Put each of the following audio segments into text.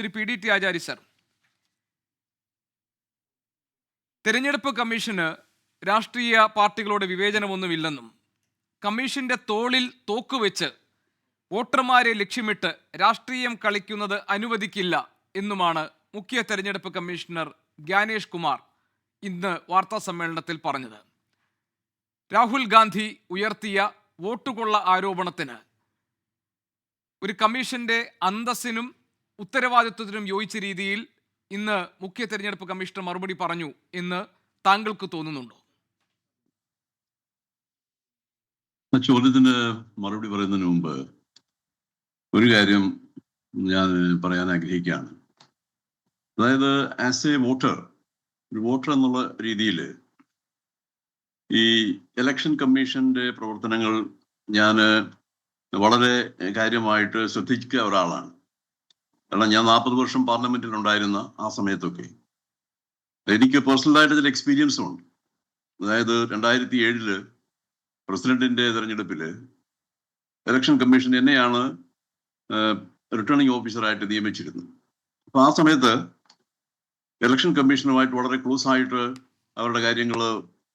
Shri PDT ആചാരി sir, തെരഞ്ഞെടുപ്പ് commission രാഷ്ട്രീയ പാർട്ടികളോട് വിവേചനമൊന്നുമില്ലെന്നും കമ്മീഷന്റെ തോളിൽ തോക്കുവെച്ച് വോട്ടർമാരെ ലക്ഷ്യമിട്ട് രാഷ്ട്രീയം കളിക്കുന്നത് അനുവദിക്കില്ല എന്നുമാണ് മുഖ്യ തെരഞ്ഞെടുപ്പ് കമ്മീഷണർ ഗ്യാനേഷ് കുമാർ ഇന്ന് വാർത്താ സമ്മേളനത്തിൽ പറഞ്ഞത്. രാഹുൽ ഗാന്ധി ഉയർത്തിയ വോട്ടുകൊള്ള ആരോപണത്തിന് ഒരു കമ്മീഷന്റെ അന്തസ്സിനും ഉത്തരവാദിത്വത്തിനും യോജിച്ച രീതിയിൽ ഇന്ന് മുഖ്യ തെരഞ്ഞെടുപ്പ് കമ്മീഷണർ മറുപടി പറഞ്ഞു എന്ന് താങ്കൾക്ക് തോന്നുന്നുണ്ടോ? ചോദ്യത്തിന് മറുപടി പറയുന്നതിന് മുമ്പ് ഒരു കാര്യം ഞാൻ പറയാൻ ആഗ്രഹിക്കുകയാണ്. അതായത് ആസ് എ വോട്ടർ, ഒരു വോട്ടർ എന്നുള്ള രീതിയിൽ ഈ ഇലക്ഷൻ കമ്മീഷന്റെ പ്രവർത്തനങ്ങൾ ഞാൻ വളരെ കാര്യമായിട്ട് ശ്രദ്ധിക്കുക ഒരാളാണ്. കാരണം ഞാൻ 40 വർഷം പാർലമെന്റിൽ ഉണ്ടായിരുന്ന ആ സമയത്തൊക്കെ എനിക്ക് പേഴ്സണലായിട്ട് ഇതിൽ എക്സ്പീരിയൻസും ഉണ്ട്. അതായത് 2007 പ്രസിഡന്റിന്റെ തെരഞ്ഞെടുപ്പിൽ ഇലക്ഷൻ കമ്മീഷൻ എന്നെയാണ് റിട്ടേണിംഗ് ഓഫീസറായിട്ട് നിയമിച്ചിരുന്നത്. അപ്പൊ ആ സമയത്ത് ഇലക്ഷൻ കമ്മീഷനുമായിട്ട് വളരെ ക്ലോസ് ആയിട്ട് അവരുടെ കാര്യങ്ങൾ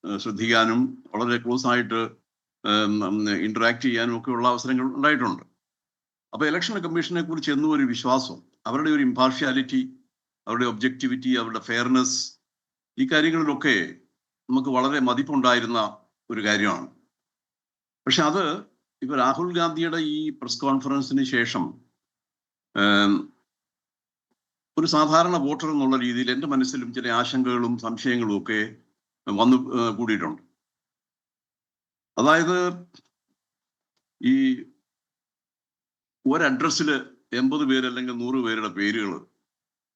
ശ്രദ്ധിക്കാനും വളരെ ക്ലോസ് ആയിട്ട് ഇന്ററാക്ട് ചെയ്യാനും ഒക്കെ ഉള്ള അവസരങ്ങൾ ഉണ്ടായിട്ടുണ്ട്. അപ്പൊ ഇലക്ഷൻ കമ്മീഷനെ കുറിച്ച് എന്നും ഒരു വിശ്വാസം, അവരുടെ ഒരു ഇംപാർഷ്യാലിറ്റി, അവരുടെ ഒബ്ജക്ടിവിറ്റി, അവരുടെ ഫെയർനെസ്, ഈ കാര്യങ്ങളിലൊക്കെ നമുക്ക് വളരെ മതിപ്പുണ്ടായിരുന്ന ഒരു കാര്യമാണ്. പക്ഷെ അത് ഇപ്പൊ രാഹുൽ ഗാന്ധിയുടെ ഈ പ്രസ് കോൺഫറൻസിന് ശേഷം ഒരു സാധാരണ വോട്ടർ എന്നുള്ള രീതിയിൽ എൻ്റെ മനസ്സിലും ചില ആശങ്കകളും സംശയങ്ങളും ഒക്കെ വന്നു കൂടിയിട്ടുണ്ട്. അതായത് ഈ ഒരു അഡ്രസ്സിൽ 80 പേര് അല്ലെങ്കിൽ 100 പേരുടെ പേരുകൾ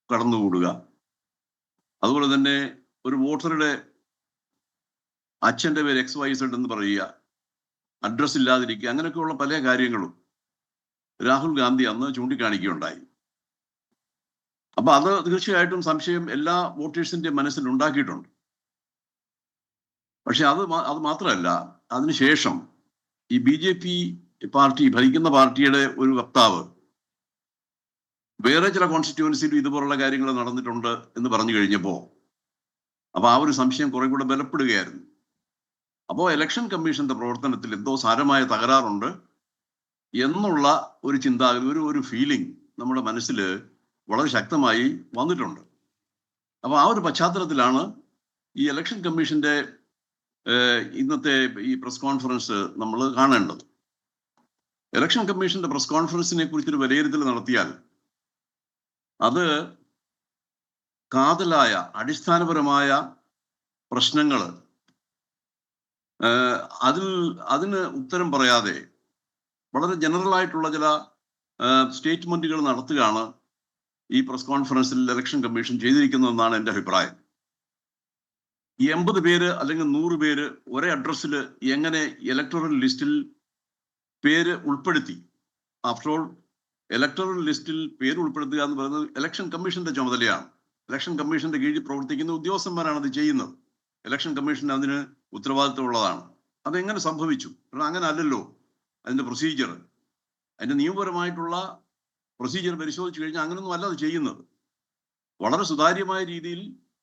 കടന്നുകൂടുക, അതുപോലെ തന്നെ ഒരു വോട്ടറുടെ അച്ഛൻ്റെ പേര് XYZ എന്ന് പറയുക, അഡ്രസ് ഇല്ലാതിരിക്കുക, അങ്ങനെയൊക്കെയുള്ള പല കാര്യങ്ങളും രാഹുൽ ഗാന്ധി അന്ന് ചൂണ്ടിക്കാണിക്കുകയുണ്ടായി. അപ്പൊ അത് തീർച്ചയായിട്ടും സംശയം എല്ലാ വോട്ടേഴ്സിന്റെ മനസ്സിൽ ഉണ്ടാക്കിയിട്ടുണ്ട്. പക്ഷെ അത് മാത്രമല്ല, അതിനുശേഷം ഈ BJP പാർട്ടി, ഭരിക്കുന്ന പാർട്ടിയുടെ ഒരു വക്താവ് വേറെ ചില കോൺസ്റ്റിറ്റ്യുവൻസിയിൽ ഇതുപോലുള്ള കാര്യങ്ങൾ നടന്നിട്ടുണ്ട് എന്ന് പറഞ്ഞു കഴിഞ്ഞപ്പോ അപ്പൊ ആ ഒരു സംശയം കുറെ കൂടെ ബലപ്പെടുകയായിരുന്നു. അപ്പോൾ ഇലക്ഷൻ കമ്മീഷന്റെ പ്രവർത്തനത്തിൽ എന്തോ സാരമായ തകരാറുണ്ട് എന്നുള്ള ഒരു ചിന്താഗതി, ഒരു ഫീലിംഗ് നമ്മുടെ മനസ്സിൽ വളരെ ശക്തമായി വന്നിട്ടുണ്ട്. അപ്പൊ ആ ഒരു പശ്ചാത്തലത്തിലാണ് ഈ ഇലക്ഷൻ കമ്മീഷന്റെ ഇന്നത്തെ ഈ പ്രസ് കോൺഫറൻസ് നമ്മൾ കാണേണ്ടത്. ഇലക്ഷൻ കമ്മീഷന്റെ പ്രസ് കോൺഫറൻസിനെ കുറിച്ചൊരു വിലയിരുത്തൽ നടത്തിയാൽ അത് കാതലായ അടിസ്ഥാനപരമായ പ്രശ്നങ്ങൾ അതിന് ഉത്തരം പറയാതെ വളരെ ജനറൽ ആയിട്ടുള്ള ചില സ്റ്റേറ്റ്മെന്റുകൾ നടത്തുകയാണ് ഈ പ്രസ് കോൺഫറൻസിൽ ഇലക്ഷൻ കമ്മീഷൻ ചെയ്തിരിക്കുന്നതെന്നാണ് എൻ്റെ അഭിപ്രായം. ഈ 80 പേര് അല്ലെങ്കിൽ 100 പേര് ഒരേ അഡ്രസ്സിൽ എങ്ങനെ ഇലക്ടറൽ ലിസ്റ്റിൽ പേര് ഉൾപ്പെടുത്തി? ആഫ്റ്റർ ഓൾ ഇലക്ടറൽ ലിസ്റ്റിൽ പേര് ഉൾപ്പെടുത്തുക എന്ന് പറയുന്നത് ഇലക്ഷൻ കമ്മീഷന്റെ ചുമതലയാണ്. ഇലക്ഷൻ കമ്മീഷന്റെ കീഴിൽ പ്രവർത്തിക്കുന്ന ഉദ്യോഗസ്ഥന്മാരാണ് അത് ചെയ്യുന്നത്. ഇലക്ഷൻ കമ്മീഷൻ അതിന് ഉത്തരവാദിത്തമുള്ളതാണ്. അതെങ്ങനെ സംഭവിച്ചു? കാരണം അങ്ങനെ അല്ലല്ലോ അതിന്റെ പ്രൊസീജിയർ. അതിന്റെ നിയമപരമായിട്ടുള്ള പ്രൊസീജിയർ പരിശോധിച്ചു കഴിഞ്ഞാൽ അങ്ങനൊന്നും അല്ല അത് ചെയ്യുന്നത്. വളരെ സുതാര്യമായ രീതിയിൽ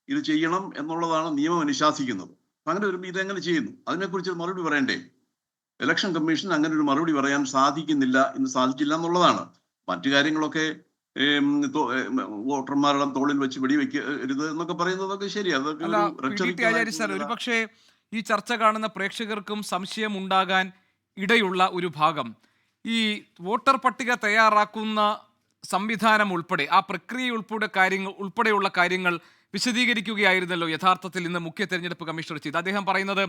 ഇത് ചെയ്യണം എന്നുള്ളതാണ് നിയമം അനുശാസിക്കുന്നത്. അങ്ങനെ വരുമ്പോൾ ഇതെങ്ങനെ ചെയ്യുന്നു? അതിനെക്കുറിച്ച് മറുപടി പറയണ്ടേ? ഇലക്ഷൻ കമ്മീഷൻ അങ്ങനെ ഒരു മറുപടി പറയാൻ സാധിച്ചില്ല എന്നുള്ളതാണ്. മറ്റു കാര്യങ്ങളൊക്കെ വോട്ടർമാരുടെ തോളിൽ വെച്ച് വെടിവെക്കരുത് എന്നൊക്കെ പറയുന്നതൊക്കെ ശരിയാണ്. ഒരുപക്ഷെ ഈ ചർച്ച കാണുന്ന പ്രേക്ഷകർക്കും സംശയം ഉണ്ടാകാൻ ഇടയുള്ള ഒരു ഭാഗം, ഈ വോട്ടർ പട്ടിക തയ്യാറാക്കുന്ന സംവിധാനം ഉൾപ്പെടെ ആ പ്രക്രിയ ഉൾപ്പെടെയുള്ള കാര്യങ്ങൾ വിശദീകരിക്കുകയായിരുന്നല്ലോ യഥാർത്ഥത്തിൽ ഇന്ന് മുഖ്യ തെരഞ്ഞെടുപ്പ് കമ്മീഷണർ ചെയ്ത്. അദ്ദേഹം പറയുന്നത്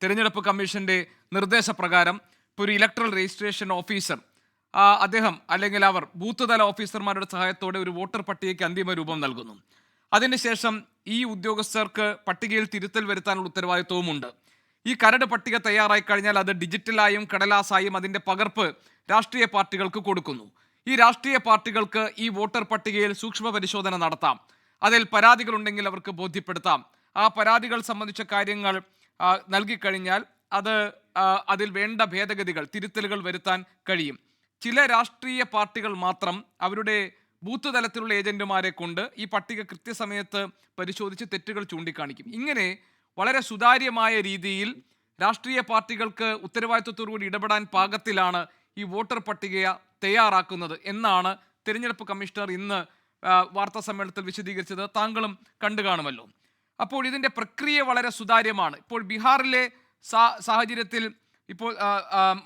തെരഞ്ഞെടുപ്പ് കമ്മീഷന്റെ നിർദ്ദേശപ്രകാരം ഇപ്പോൾ ഒരു ഇലക്ട്രൽ രജിസ്ട്രേഷൻ ഓഫീസർ അദ്ദേഹം അല്ലെങ്കിൽ അവർ ബൂത്ത് തല ഓഫീസർമാരുടെ സഹായത്തോടെ ഒരു വോട്ടർ പട്ടികയ്ക്ക് അന്തിമ രൂപം നൽകുന്നു. അതിനുശേഷം ഈ ഉദ്യോഗസ്ഥർക്ക് പട്ടികയിൽ തിരുത്തൽ വരുത്താനുള്ള ഉത്തരവാദിത്വവുമുണ്ട്. ഈ കരട് പട്ടിക തയ്യാറായി കഴിഞ്ഞാൽ അത് ഡിജിറ്റലായും കടലാസായും അതിൻ്റെ പകർപ്പ് രാഷ്ട്രീയ പാർട്ടികൾക്ക് കൊടുക്കുന്നു. ഈ രാഷ്ട്രീയ പാർട്ടികൾക്ക് ഈ വോട്ടർ പട്ടികയിൽ സൂക്ഷ്മ പരിശോധന നടത്താം. അതിൽ പരാതികളുണ്ടെങ്കിൽ അവർക്ക് ബോധ്യപ്പെടുത്താം. ആ പരാതികൾ സംബന്ധിച്ച കാര്യങ്ങൾ നൽകിക്കഴിഞ്ഞാൽ അതിൽ വേണ്ട ഭേദഗതികൾ, തിരുത്തലുകൾ വരുത്താൻ കഴിയും. ചില രാഷ്ട്രീയ പാർട്ടികൾ മാത്രം അവരുടെ ബൂത്ത് തലത്തിലുള്ള ഏജന്റുമാരെ കൊണ്ട് ഈ പട്ടിക കൃത്യസമയത്ത് പരിശോധിച്ച് തെറ്റുകൾ ചൂണ്ടിക്കാണിക്കും. ഇങ്ങനെ വളരെ സുതാര്യമായ രീതിയിൽ രാഷ്ട്രീയ പാർട്ടികൾക്ക് ഉത്തരവാദിത്വത്തോടുകൂടി ഇടപെടാൻ പാകത്തിലാണ് ഈ വോട്ടർ പട്ടിക തയ്യാറാക്കുന്നത് എന്നാണ് തെരഞ്ഞെടുപ്പ് കമ്മീഷണർ ഇന്ന് വാർത്താ സമ്മേളനത്തിൽ വിശദീകരിച്ചത്. താങ്കളും കണ്ടു കാണുമല്ലോ. അപ്പോൾ ഇതിൻ്റെ പ്രക്രിയ വളരെ സുതാര്യമാണ്. ഇപ്പോൾ ബീഹാറിലെ സാഹചര്യത്തിൽ ഇപ്പോൾ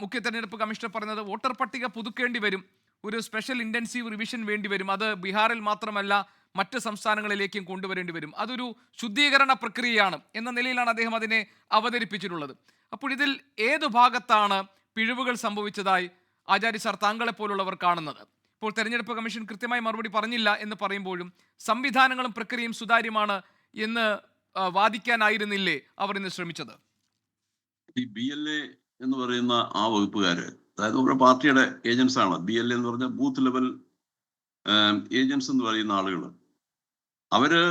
മുഖ്യ തെരഞ്ഞെടുപ്പ് കമ്മീഷണർ പറഞ്ഞത് വോട്ടർ പട്ടിക പുതുക്കേണ്ടി വരും, ഒരു സ്പെഷ്യൽ ഇൻറ്റൻസീവ് റിവിഷൻ വേണ്ടി വരും. അത് ബീഹാറിൽ മാത്രമല്ല മറ്റ് സംസ്ഥാനങ്ങളിലേക്കും കൊണ്ടുവരേണ്ടി വരും. അതൊരു ശുദ്ധീകരണ പ്രക്രിയയാണ് എന്ന നിലയിലാണ് അദ്ദേഹം അതിനെ അവതരിപ്പിച്ചിട്ടുള്ളത്. അപ്പോൾ ഇതിൽ ഏതു ഭാഗത്താണ് പിഴവുകൾ സംഭവിച്ചതായി ആചാര്യ സാർ താങ്കളെപ്പോലുള്ളവർ കാണുന്നത്? ഇപ്പോൾ തെരഞ്ഞെടുപ്പ് കമ്മീഷൻ കൃത്യമായി മറുപടി പറഞ്ഞില്ല എന്ന് പറയുമ്പോഴും സംവിധാനങ്ങളും പ്രക്രിയയും സുതാര്യമാണ് എന്ന് വാദിക്കാനായിരുന്നില്ലേ അവർ ഇന്ന് ശ്രമിച്ചത്? ഈ BLA എന്ന് പറയുന്ന ആ വകുപ്പുകാര്, അതായത് ഓരോ പാർട്ടിയുടെ ഏജൻസ് ആണ്. BLA എന്ന് പറഞ്ഞാൽ ബൂത്ത് ലെവൽ ഏജൻസ് എന്ന് പറയുന്ന ആളുകൾ. അവര്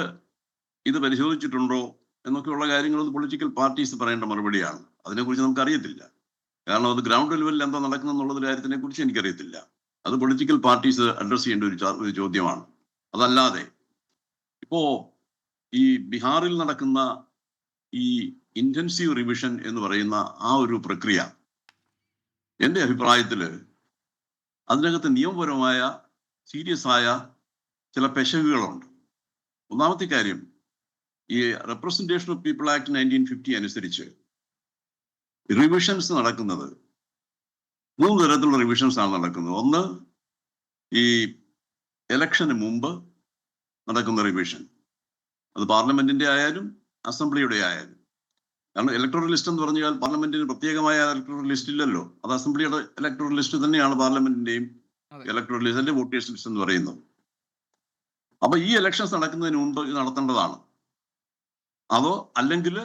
ഇത് പരിശോധിച്ചിട്ടുണ്ടോ എന്നൊക്കെയുള്ള കാര്യങ്ങൾ പൊളിറ്റിക്കൽ പാർട്ടീസ് പറയേണ്ട മറുപടിയാണ്. അതിനെക്കുറിച്ച് നമുക്ക് അറിയത്തില്ല. കാരണം അത് ഗ്രൗണ്ട് ലെവലിൽ എന്താ നടക്കുന്നത് എന്നുള്ള കാര്യത്തിനെ കുറിച്ച് എനിക്കറിയത്തില്ല. അത് പൊളിറ്റിക്കൽ പാർട്ടീസ് അഡ്രസ് ചെയ്യേണ്ട ഒരു ചോദ്യമാണ്. അതല്ലാതെ ഇപ്പോ ഈ ബീഹാറിൽ നടക്കുന്ന ഈ ഇന്റൻസീവ് റിവിഷൻ എന്ന് പറയുന്ന ആ ഒരു പ്രക്രിയ, എൻ്റെ അഭിപ്രായത്തിൽ അതിനകത്ത് നിയമപരമായ സീരിയസ് ആയ ചില പെശകുകളുണ്ട്. ഒന്നാമത്തെ കാര്യം, ഈ റെപ്രസെന്റേഷൻ ഓഫ് പീപ്പിൾ ആക്ട് 1950 അനുസരിച്ച് റിവിഷൻസ് നടക്കുന്നത് 3 തരത്തിലുള്ള റിവിഷൻസ് ആണ് നടക്കുന്നത്. ഒന്ന്, ഈ ഇലക്ഷന് മുമ്പ് നടക്കുന്ന റിവിഷൻ, അത് പാർലമെന്റിന്റെ ആയാലും അസംബ്ലിയുടെ ആയാലും. കാരണം ഇലക്ടറൽ ലിസ്റ്റ് എന്ന് പറഞ്ഞാൽ പാർലമെന്റിന് പ്രത്യേകമായ ഇലക്ടറൽ ലിസ്റ്റ് ഇല്ലല്ലോ. അത് അസംബ്ലിയുടെ ഇലക്ടറൽ ലിസ്റ്റ് തന്നെയാണ് പാർലമെന്റിന്റെയും ഇലക്ടറൽ ലിസ്റ്റിന്റെ വോട്ടേഴ്സ് ലിസ്റ്റ് എന്ന് പറയുന്നത്. അപ്പൊ ഈ ഇലക്ഷൻസ് നടക്കുന്നതിന് മുമ്പ് ഇത് നടത്തേണ്ടതാണ്. അതോ അല്ലെങ്കിൽ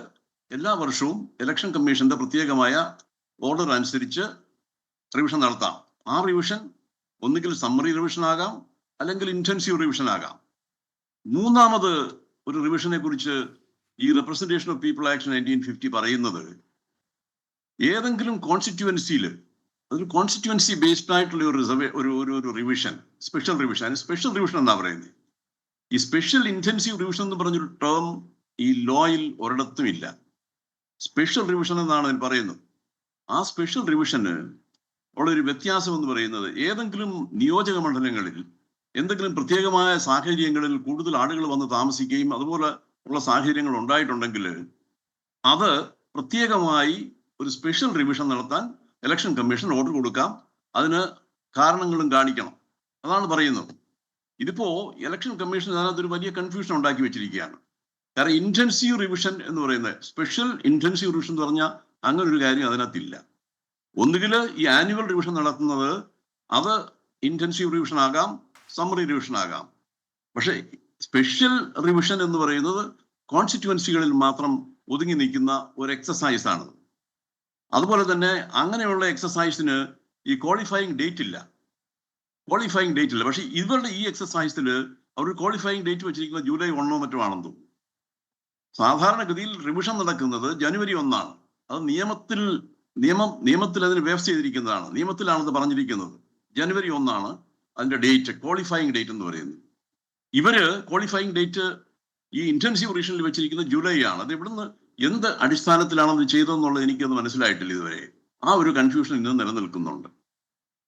എല്ലാ വർഷവും ഇലക്ഷൻ കമ്മീഷന്റെ പ്രത്യേകമായ ഓർഡർ അനുസരിച്ച് റിവിഷൻ നടത്താം. ആ റിവിഷൻ ഒന്നുകിൽ സമ്മറി റിവിഷൻ ആകാം, അല്ലെങ്കിൽ ഇന്റൻസീവ് റിവിഷൻ ആകാം. മൂന്നാമത് ഒരു റിവിഷനെ കുറിച്ച് ഈ റെപ്രസെന്റേഷൻ ഓഫ് പീപ്പിൾ ആക്ട് 1950 പറയുന്നത്, ഏതെങ്കിലും കോൺസ്റ്റിറ്റ്യുവൻസിയിൽ, അതൊരു കോൺസ്റ്റിറ്റ്യുവൻസി ബേസ്ഡ് ആയിട്ടുള്ള ഒരു റിവിഷൻ, സ്പെഷ്യൽ റിവിഷൻ. അതിന് സ്പെഷ്യൽ റിവിഷൻ എന്നാ പറയുന്നത്. ഈ സ്പെഷ്യൽ ഇന്റൻസീവ് റിവിഷൻ എന്ന് പറഞ്ഞൊരു ടേം ഈ ലോയിൽ ഒരിടത്തും ഇല്ല. സ്പെഷ്യൽ റിവിഷൻ എന്നാണ് അതിൽ പറയുന്നത്. ആ സ്പെഷ്യൽ റിവിഷന് ഉള്ളൊരു വ്യത്യാസം എന്ന് പറയുന്നത്, ഏതെങ്കിലും നിയോജക മണ്ഡലങ്ങളിൽ എന്തെങ്കിലും പ്രത്യേകമായ സാഹചര്യങ്ങളിൽ കൂടുതൽ ആളുകൾ വന്ന് താമസിക്കുകയും അതുപോലെ ഉള്ള സാഹചര്യങ്ങൾ ഉണ്ടായിട്ടുണ്ടെങ്കിൽ അത് പ്രത്യേകമായി ഒരു സ്പെഷ്യൽ റിവിഷൻ നടത്താൻ ഇലക്ഷൻ കമ്മീഷൻ ഓർഡർ കൊടുക്കാം. അതിന് കാരണങ്ങളും കാണിക്കണം. അതാണ് പറയുന്നത്. ഇതിപ്പോ ഇലക്ഷൻ കമ്മീഷൻ അതിനകത്തൊരു വലിയ കൺഫ്യൂഷൻ ഉണ്ടാക്കി വെച്ചിരിക്കുകയാണ്. കാരണം ഇന്റൻസീവ് റിവിഷൻ എന്ന് പറയുന്നത്, സ്പെഷ്യൽ ഇന്റൻസീവ് റിവിഷൻ എന്ന് പറഞ്ഞാൽ അങ്ങനെ ഒരു കാര്യം അതിനകത്തില്ല. ഒന്നുകിൽ ഈ ആനുവൽ റിവിഷൻ നടത്തുന്നത് അത് ഇന്റൻസീവ് റിവിഷൻ ആകാം, സമ്മറി റിവിഷൻ ആകാം. പക്ഷേ സ്പെഷ്യൽ റിവിഷൻ എന്ന് പറയുന്നത് കോൺസ്റ്റിറ്റ്യുവൻസികളിൽ മാത്രം ഒതുങ്ങി നിൽക്കുന്ന ഒരു എക്സസൈസ് ആണ്. അതുപോലെ തന്നെ അങ്ങനെയുള്ള എക്സസൈസിന് ഈ ക്വാളിഫയിങ് ഡേറ്റ് ഇല്ല. പക്ഷെ ഇവരുടെ ഈ എക്സസൈസിൽ അവർ ക്വാളിഫയിങ് ഡേറ്റ് വെച്ചിരിക്കുന്നത് ജൂലൈ 1 മറ്റോ ആണെന്ന് തോന്നുന്നു. സാധാരണഗതിയിൽ റിവിഷൻ നടക്കുന്നത് ജനുവരി 1 ആണ്. അത് നിയമത്തിൽ അതിന് വ്യവസ്ഥ ചെയ്തിരിക്കുന്നതാണ്. നിയമത്തിലാണത് പറഞ്ഞിരിക്കുന്നത്. ജനുവരി 1 ആണ് അതിന്റെ ഡേറ്റ്, ക്വാളിഫയിങ് ഡേറ്റ് എന്ന് പറയുന്നത്. ഇവര് ക്വാളിഫയിങ് ഡേറ്റ് ഈ ഇന്റൻസീവ് റിവിഷനിൽ വെച്ചിരിക്കുന്നത് ജൂലൈ ആണ്. അത് ഇവിടുന്ന് എന്ത് അടിസ്ഥാനത്തിലാണത് ചെയ്തതെന്നുള്ളത് എനിക്കത് മനസ്സിലായിട്ടില്ല ഇതുവരെ. ആ ഒരു കൺഫ്യൂഷൻ ഇന്ന് നിലനിൽക്കുന്നുണ്ട്.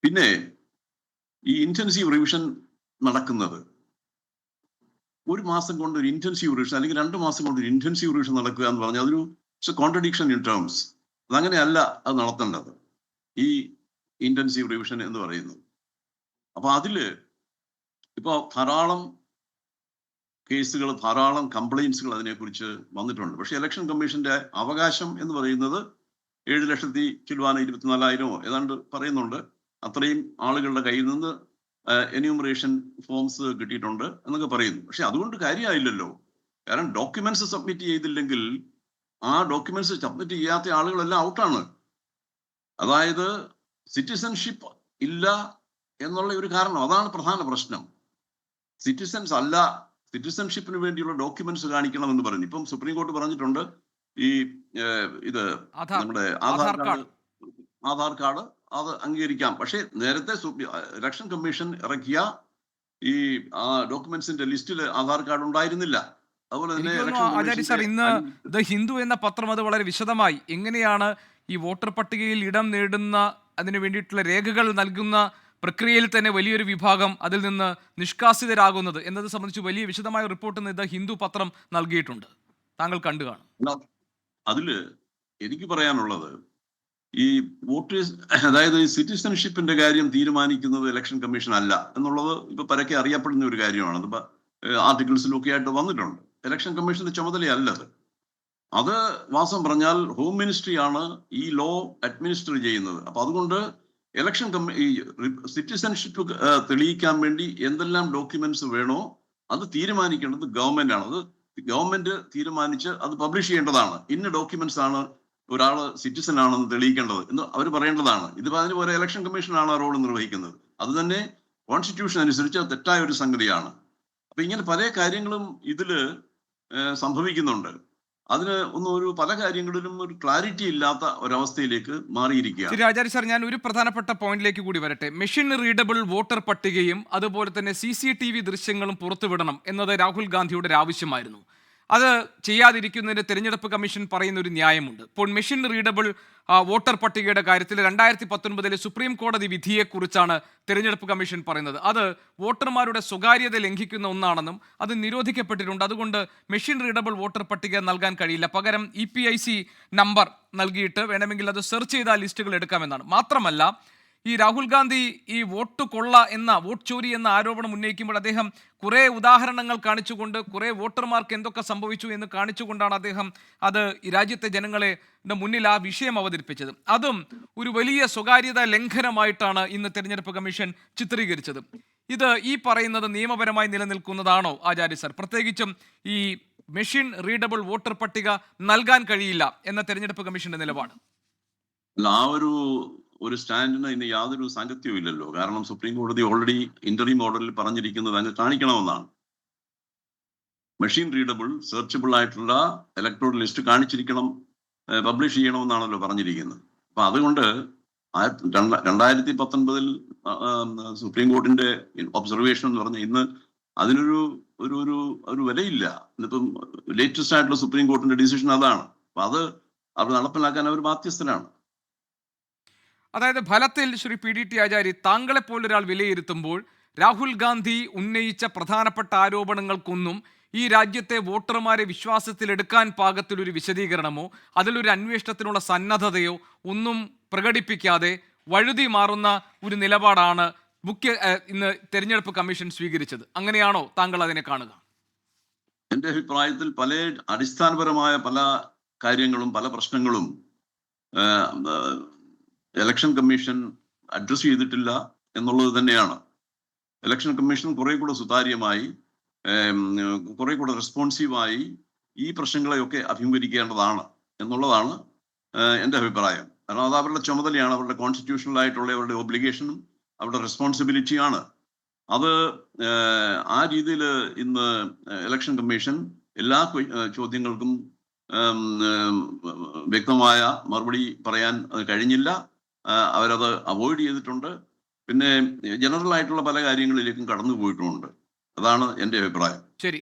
പിന്നെ ഈ ഇന്റൻസീവ് റിവിഷൻ നടക്കുന്നത് 1 മാസം കൊണ്ട് ഒരു ഇന്റൻസീവ് റിവിഷൻ, അല്ലെങ്കിൽ 2 മാസം കൊണ്ട് ഒരു ഇന്റൻസീവ് റിവിഷൻ നടക്കുക എന്ന് പറഞ്ഞാൽ അതൊരു കോൺട്രഡിക്ഷൻ ഇൻ ടേംസ്. അതങ്ങനെയല്ല അത് നടത്തേണ്ടത്, ഈ ഇന്റൻസീവ് റിവിഷൻ എന്ന് പറയുന്നത്. അപ്പൊ അതില് ഇപ്പൊ ധാരാളം കേസുകൾ, ധാരാളം കംപ്ലൈൻസുകൾ അതിനെക്കുറിച്ച് വന്നിട്ടുണ്ട്. പക്ഷെ ഇലക്ഷൻ കമ്മീഷന്റെ അവകാശം എന്ന് പറയുന്നത് 7,24,000 ഏതാണ്ട് പറയുന്നുണ്ട്. അത്രയും ആളുകളുടെ കയ്യിൽ നിന്ന് എന്യൂമറേഷൻ ഫോംസ് കിട്ടിയിട്ടുണ്ട് എന്നൊക്കെ പറയുന്നു. പക്ഷെ അതുകൊണ്ട് കാര്യമായില്ലല്ലോ. കാരണം ഡോക്യുമെന്റ്സ് സബ്മിറ്റ് ചെയ്തില്ലെങ്കിൽ ആ ഡോക്യുമെന്റ്സ് സബ്മിറ്റ് ചെയ്യാത്ത ആളുകളെല്ലാം ഔട്ടാണ്. അതായത് സിറ്റിസൺഷിപ്പ് ഇല്ല എന്നുള്ള ഒരു കാരണം, അതാണ് പ്രധാന പ്രശ്നം. സിറ്റിസൺഷിപ്പിന് വേണ്ടിയുള്ള ഡോക്യുമെന്റ്സ് കാണിക്കണം എന്ന് പറഞ്ഞു. ഇപ്പം സുപ്രീം കോടതി പറഞ്ഞിട്ടുണ്ട്, ഈ ഇത് നമ്മുടെ ആധാർ കാർഡ് അത് അംഗീകരിക്കാം. പക്ഷേ നേരത്തെ ഇലക്ഷൻ കമ്മീഷൻ ഇറക്കിയ ഈ ആ ഡോക്യുമെന്റ്സിന്റെ ലിസ്റ്റിൽ ആധാർ കാർഡ് ഉണ്ടായിരുന്നില്ല. അതുപോലെ തന്നെ എനിക്ക് ഇലക്ഷൻ തോന്നുന്നു ആചാര്യ സാർ, ഇന്ന് കമ്മീഷന്റെ ദ ഹിന്ദു എന്ന പത്രം അത് വളരെ വിശദമായി എങ്ങനെയാണ് ഈ വോട്ടർ പട്ടികയിൽ ഇടം നേടുന്ന അതിന് വേണ്ടിയിട്ടുള്ള രേഖകൾ നൽകുന്ന പ്രക്രിയയിൽ തന്നെ വലിയൊരു വിഭാഗം അതിൽ നിന്ന് നിഷ്കാസിതരാകുന്നത് എന്നത് സംബന്ധിച്ച് വലിയ വിശദമായ റിപ്പോർട്ട് ഇന്ന് ദ ഹിന്ദു പത്രം നൽകിയിട്ടുണ്ട്. താങ്കൾ കണ്ടു കാണും. അതില് എനിക്ക് പറയാനുള്ളത്, ഈ വോട്ടേഴ്സ്, അതായത് ഈ സിറ്റിസൺഷിപ്പിന്റെ കാര്യം തീരുമാനിക്കുന്നത് ഇലക്ഷൻ കമ്മീഷൻ അല്ല എന്നുള്ളത് ഇപ്പൊ പരക്കെ അറിയപ്പെടുന്ന ഒരു കാര്യമാണ്. അതിപ്പോ ആർട്ടിക്കിൾസിലൊക്കെ ആയിട്ട് വന്നിട്ടുണ്ട്. ഇലക്ഷൻ കമ്മീഷന്റെ ചുമതലയല്ലത്. അത് വാസം പറഞ്ഞാൽ ഹോം മിനിസ്ട്രിയാണ് ഈ ലോ അഡ്മിനിസ്റ്റർ ചെയ്യുന്നത്. അപ്പൊ അതുകൊണ്ട് ഇലക്ഷൻ ഈ സിറ്റിസൺഷിപ്പ് തെളിയിക്കാൻ വേണ്ടി എന്തെല്ലാം ഡോക്യുമെന്റ്സ് വേണോ അത് തീരുമാനിക്കേണ്ടത് ഗവൺമെന്റ് ആണ്. അത് ഗവൺമെന്റ് തീരുമാനിച്ച് അത് പബ്ലിഷ് ചെയ്യേണ്ടതാണ്. ഇന്ന ഡോക്യുമെന്റ്സ് ആണ് ഒരാള് സിറ്റിസൺ ആണെന്ന് തെളിയിക്കേണ്ടത് എന്ന് അവർ പറയേണ്ടതാണ്. ഇതിപ്പോ അതിന് പോലെ ഇലക്ഷൻ കമ്മീഷനാണ് ആ റോൾ നിർവഹിക്കുന്നത്. അത് തന്നെ കോൺസ്റ്റിറ്റ്യൂഷൻ അനുസരിച്ച് അത് തെറ്റായ ഒരു സംഗതിയാണ്. അപ്പൊ ഇങ്ങനെ പല കാര്യങ്ങളും ഇതില് സംഭവിക്കുന്നുണ്ട്. അതിന് ഒരു പല കാര്യങ്ങളിലും ഒരു ക്ലാരിറ്റി ഇല്ലാത്ത ഒരവസ്ഥയിലേക്ക് മാറിയിരിക്കുകയാണ്. ശരി ആചാര്യ സാർ, ഞാൻ ഒരു പ്രധാനപ്പെട്ട പോയിന്റിലേക്ക് കൂടി വരട്ടെ. മെഷീൻ റീഡബിൾ വോട്ടർ പട്ടികയും അതുപോലെ തന്നെ CCTV ദൃശ്യങ്ങളും പുറത്തുവിടണം എന്നത് രാഹുൽ ഗാന്ധിയുടെ ഒരു ആവശ്യമായിരുന്നു. അത് ചെയ്യാതിരിക്കുന്നതിന് തെരഞ്ഞെടുപ്പ് കമ്മീഷൻ പറയുന്ന ഒരു ന്യായമുണ്ട്. ഇപ്പോൾ മെഷീൻ റീഡബിൾ വോട്ടർ പട്ടികയുടെ കാര്യത്തിൽ 2019 സുപ്രീം കോടതി വിധിയെക്കുറിച്ചാണ് തെരഞ്ഞെടുപ്പ് കമ്മീഷൻ പറയുന്നത്. അത് വോട്ടർമാരുടെ സ്വകാര്യത ലംഘിക്കുന്ന ഒന്നാണെന്നും അത് നിരോധിക്കപ്പെട്ടിട്ടുണ്ട്. അതുകൊണ്ട് മെഷീൻ റീഡബിൾ വോട്ടർ പട്ടിക നൽകാൻ കഴിയില്ല. പകരം EPIC നമ്പർ നൽകിയിട്ട് വേണമെങ്കിൽ അത് സെർച്ച് ചെയ്ത ലിസ്റ്റുകൾ എടുക്കാമെന്നാണ്. മാത്രമല്ല, ഈ രാഹുൽ ഗാന്ധി ഈ വോട്ട് ചോരി എന്ന ആരോപണം ഉന്നയിക്കുമ്പോൾ അദ്ദേഹം കുറേ ഉദാഹരണങ്ങൾ കാണിച്ചുകൊണ്ട് കുറേ വോട്ടർമാർക്ക് എന്തൊക്കെ സംഭവിച്ചു എന്ന് കാണിച്ചുകൊണ്ടാണ് അദ്ദേഹം അത് ഈ രാജ്യത്തെ ജനങ്ങളെ മുന്നിൽ ആ വിഷയം അവതരിപ്പിച്ചത്. അതും ഒരു വലിയ സ്വകാര്യത ലംഘനമായിട്ടാണ് ഇന്ന് തെരഞ്ഞെടുപ്പ് കമ്മീഷൻ ചിത്രീകരിച്ചത്. ഇത് ഈ പറയുന്നത് നിയമപരമായി നിലനിൽക്കുന്നതാണോ ആചാര്യ സർ? പ്രത്യേകിച്ചും ഈ മെഷീൻ റീഡബിൾ വോട്ടർ പട്ടിക നൽകാൻ കഴിയില്ല എന്ന തെരഞ്ഞെടുപ്പ് കമ്മീഷന്റെ നിലപാട്. ആ ഒരു സ്റ്റാൻഡിന് ഇന്ന് യാതൊരു സാങ്കത്യവും ഇല്ലല്ലോ. കാരണം സുപ്രീം കോടതി ഓൾറെഡി ഇന്ററിം ഓർഡറിൽ പറഞ്ഞിരിക്കുന്നത് അങ്ങ് കാണിക്കണമെന്നാണ്. മെഷീൻ റീഡബിൾ സെർച്ചബിൾ ആയിട്ടുള്ള ഇലക്ടോറൽ ലിസ്റ്റ് കാണിച്ചിരിക്കണം, പബ്ലിഷ് ചെയ്യണമെന്നാണല്ലോ പറഞ്ഞിരിക്കുന്നത്. അപ്പൊ അതുകൊണ്ട് 2019 സുപ്രീം കോടതിന്റെ ഒബ്സർവേഷൻ എന്ന് പറഞ്ഞാൽ ഇന്ന് അതിനൊരു ഒരു വിലയില്ല. ഇന്നിപ്പം ലേറ്റസ്റ്റ് ആയിട്ടുള്ള സുപ്രീം കോടതിന്റെ ഡിസിഷൻ അതാണ്. അപ്പൊ അത് അവർ നടപ്പിലാക്കാൻ അവർ ബാധ്യസ്ഥരാണ്. അതായത് ഫലത്തിൽ ശ്രീ PDT ആചാര്യ, താങ്കളെപ്പോലൊരാൾ വിലയിരുത്തുമ്പോൾ രാഹുൽ ഗാന്ധി ഉന്നയിച്ച പ്രധാനപ്പെട്ട ആരോപണങ്ങൾക്കൊന്നും ഈ രാജ്യത്തെ വോട്ടർമാരെ വിശ്വാസത്തിലെടുക്കാൻ പാകത്തിലൊരു വിശദീകരണമോ അതിലൊരു അന്വേഷണത്തിനുള്ള സന്നദ്ധതയോ ഒന്നും പ്രകടിപ്പിക്കാതെ വഴുതി മാറുന്ന ഒരു നിലപാടാണ് ഇന്ന് തെരഞ്ഞെടുപ്പ് കമ്മീഷൻ സ്വീകരിച്ചത്. അങ്ങനെയാണോ താങ്കൾ അതിനെ കാണുക? എന്റെ അഭിപ്രായത്തിൽ പല അടിസ്ഥാനപരമായ പല കാര്യങ്ങളും പല പ്രശ്നങ്ങളും ഇലക്ഷൻ കമ്മീഷൻ അഡ്രസ് ചെയ്തിട്ടില്ല എന്നുള്ളത് തന്നെയാണ്. ഇലക്ഷൻ കമ്മീഷൻ കുറെ കൂടെ സുതാര്യമായി കുറെ കൂടെ റെസ്പോൺസീവായി ഈ പ്രശ്നങ്ങളെയൊക്കെ അഭിമുഖീകരിക്കേണ്ടതാണ് എന്നുള്ളതാണ് എൻ്റെ അഭിപ്രായം. കാരണം അത് അവരുടെ ചുമതലയാണ്, അവരുടെ കോൺസ്റ്റിറ്റ്യൂഷണൽ ആയിട്ടുള്ള അവരുടെ ഒബ്ലിഗേഷനും അവരുടെ റെസ്പോൺസിബിലിറ്റിയാണ്. അത് ആ രീതിയിൽ ഇന്ന് ഇലക്ഷൻ കമ്മീഷൻ എല്ലാ ചോദ്യങ്ങൾക്കും വ്യക്തമായ മറുപടി പറയാൻ കഴിഞ്ഞില്ല. അവരത് അവോയ്ഡ് ചെയ്തിട്ടുണ്ട്. പിന്നെ ജനറൽ ആയിട്ടുള്ള പല കാര്യങ്ങളിലേക്കും കടന്നു പോയിട്ടുമുണ്ട്. അതാണ് എൻ്റെ അഭിപ്രായം. ശരി.